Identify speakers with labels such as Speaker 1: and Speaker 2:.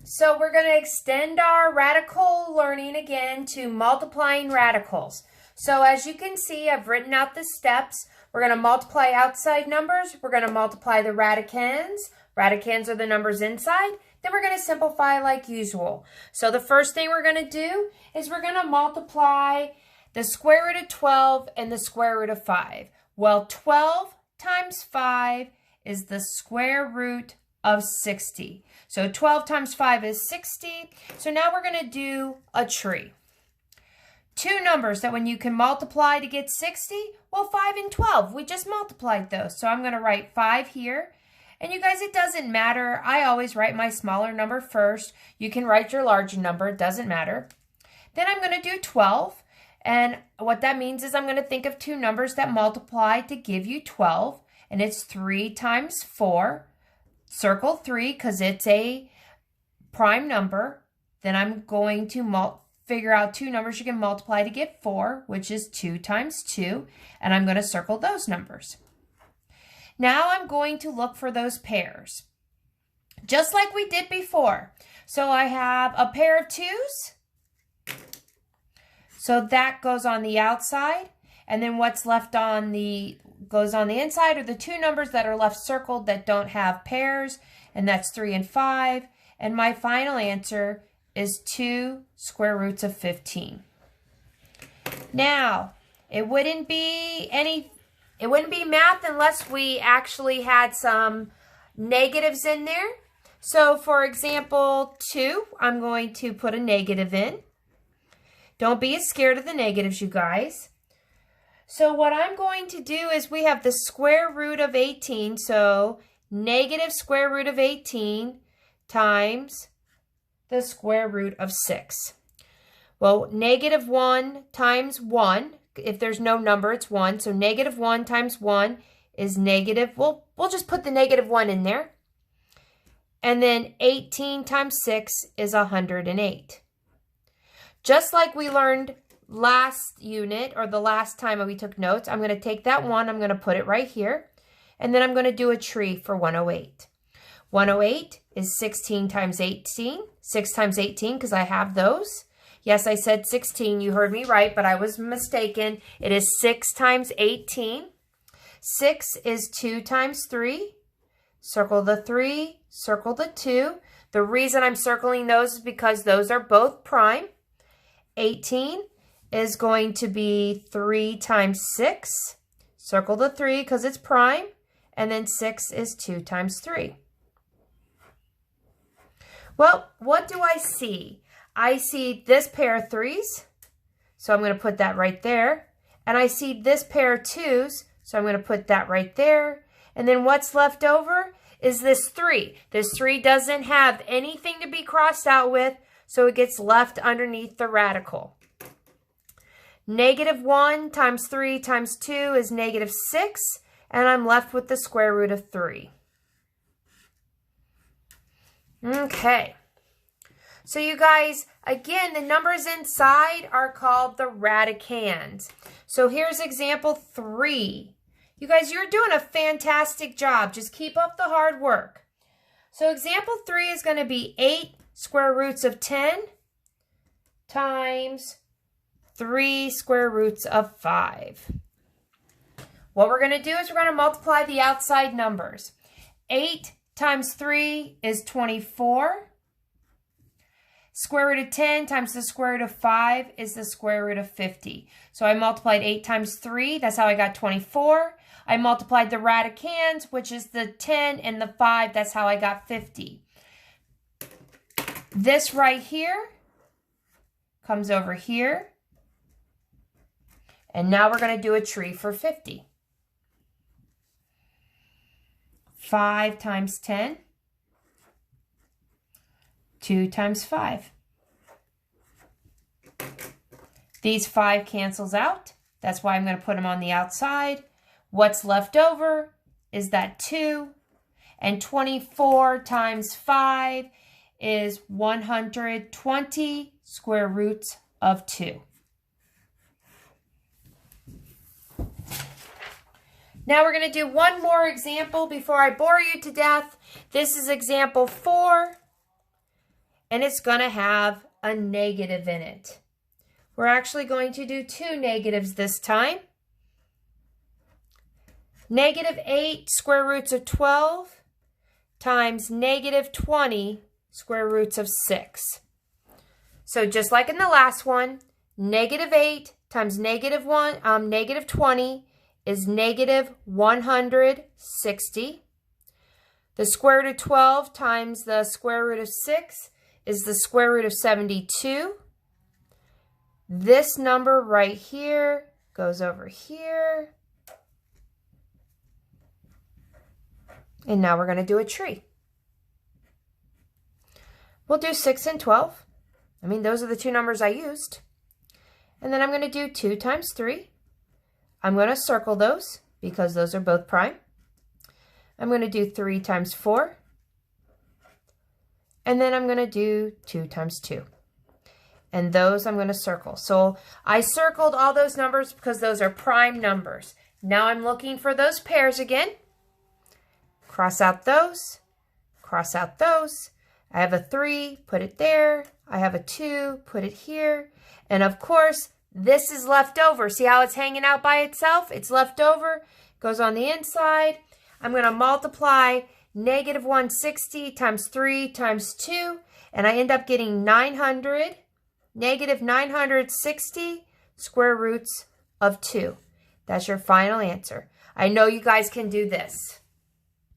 Speaker 1: So we're going to extend our radical learning again to multiplying radicals. So as you can see, I've written out the steps. We're going to multiply outside numbers. We're going to multiply the radicands. Radicands are the numbers inside. Then we're going to simplify like usual. So the first thing we're going to do is we're going to multiply the square root of 12 and the square root of 5. Well, 12 times 5 is the square root of 60. So 12 times 5 is 60. So now we're going to do a tree. Two numbers that when you can multiply to get 60, well, 5 and 12, we just multiplied those. So I'm going to write 5 here. And you guys, it doesn't matter. I always write my smaller number first. You can write your larger number. It doesn't matter. Then I'm going to do 12. And what that means is I'm going to think of two numbers that multiply to give you 12. And it's 3 times 4. Circle 3 because it's a prime number. Then I'm going to figure out two numbers you can multiply to get 4, which is 2 times 2. And I'm going to circle those numbers. Now I'm going to look for those pairs, just like we did before. So I have a pair of 2s. So that goes on the outside. And then what's left on goes on the inside are the two numbers that are left circled that don't have pairs. And that's 3 and 5. And my final answer is 2 square roots of 15. Now, it wouldn't be math unless we actually had some negatives in there. So for example, 2, I'm going to put a negative in. Don't be as scared of the negatives, you guys. So what I'm going to do is we have the square root of 18. So negative square root of 18 times the square root of 6. Well, negative 1 times 1. If there's no number, it's 1. So negative 1 times 1 is negative. We'll just put the negative 1 in there. And then 18 times 6 is 108. Just like we learned last unit or the last time we took notes, I'm going to take that 1, I'm going to put it right here. And then I'm going to do a tree for 108. 108 is 16 times 18. 6 times 18 because I have those. Yes, I said 16. You heard me right, but I was mistaken. It is 6 times 18. 6 is 2 times 3. Circle the 3, circle the 2. The reason I'm circling those is because those are both prime. 18 is going to be 3 times 6. Circle the 3 because it's prime. And then 6 is 2 times 3. Well, what do I see? I see this pair of 3s, so I'm going to put that right there. And I see this pair of 2s, so I'm going to put that right there. And then what's left over is this 3. This 3 doesn't have anything to be crossed out with, so it gets left underneath the radical. Negative 1 times 3 times 2 is negative 6, and I'm left with the square root of 3. Okay. So you guys, again, the numbers inside are called the radicands. So here's example 3. You guys, you're doing a fantastic job. Just keep up the hard work. So example 3 is going to be 8 square roots of 10 times 3 square roots of 5. What we're going to do is we're going to multiply the outside numbers. 8 times 3 is 24. Square root of 10 times the square root of 5 is the square root of 50. So I multiplied 8 times 3. That's how I got 24. I multiplied the radicands, which is the 10 and the 5. That's how I got 50. This right here comes over here. And now we're going to do a tree for 50. 5 times 10. 2 times 5. These 5 cancels out. That's why I'm going to put them on the outside. What's left over is that 2. And 24 times 5 is 120 square roots of 2. Now we're going to do one more example before I bore you to death. This is example 4. and it's going to have a negative in it. We're actually going to do two negatives this time. Negative 8 square roots of 12 times negative 20 square roots of 6. So just like in the last one, negative 8 times negative 20 is negative 160. The square root of 12 times the square root of 6 is the square root of 72. This number right here goes over here. And now we're going to do a tree. We'll do 6 and 12. I mean, those are the two numbers I used. And then I'm going to do 2 times 3. I'm going to circle those because those are both prime. I'm going to do 3 times 4. And then I'm going to do 2 times 2. And those I'm going to circle. So I circled all those numbers because those are prime numbers. Now I'm looking for those pairs again. Cross out those. Cross out those. I have a 3, put it there. I have a 2, put it here. And of course, this is left over. See how it's hanging out by itself? It's left over. Goes on the inside. I'm going to multiply negative 160 times 3 times 2. And I end up getting 900, negative 960 square roots of 2. That's your final answer. I know you guys can do this.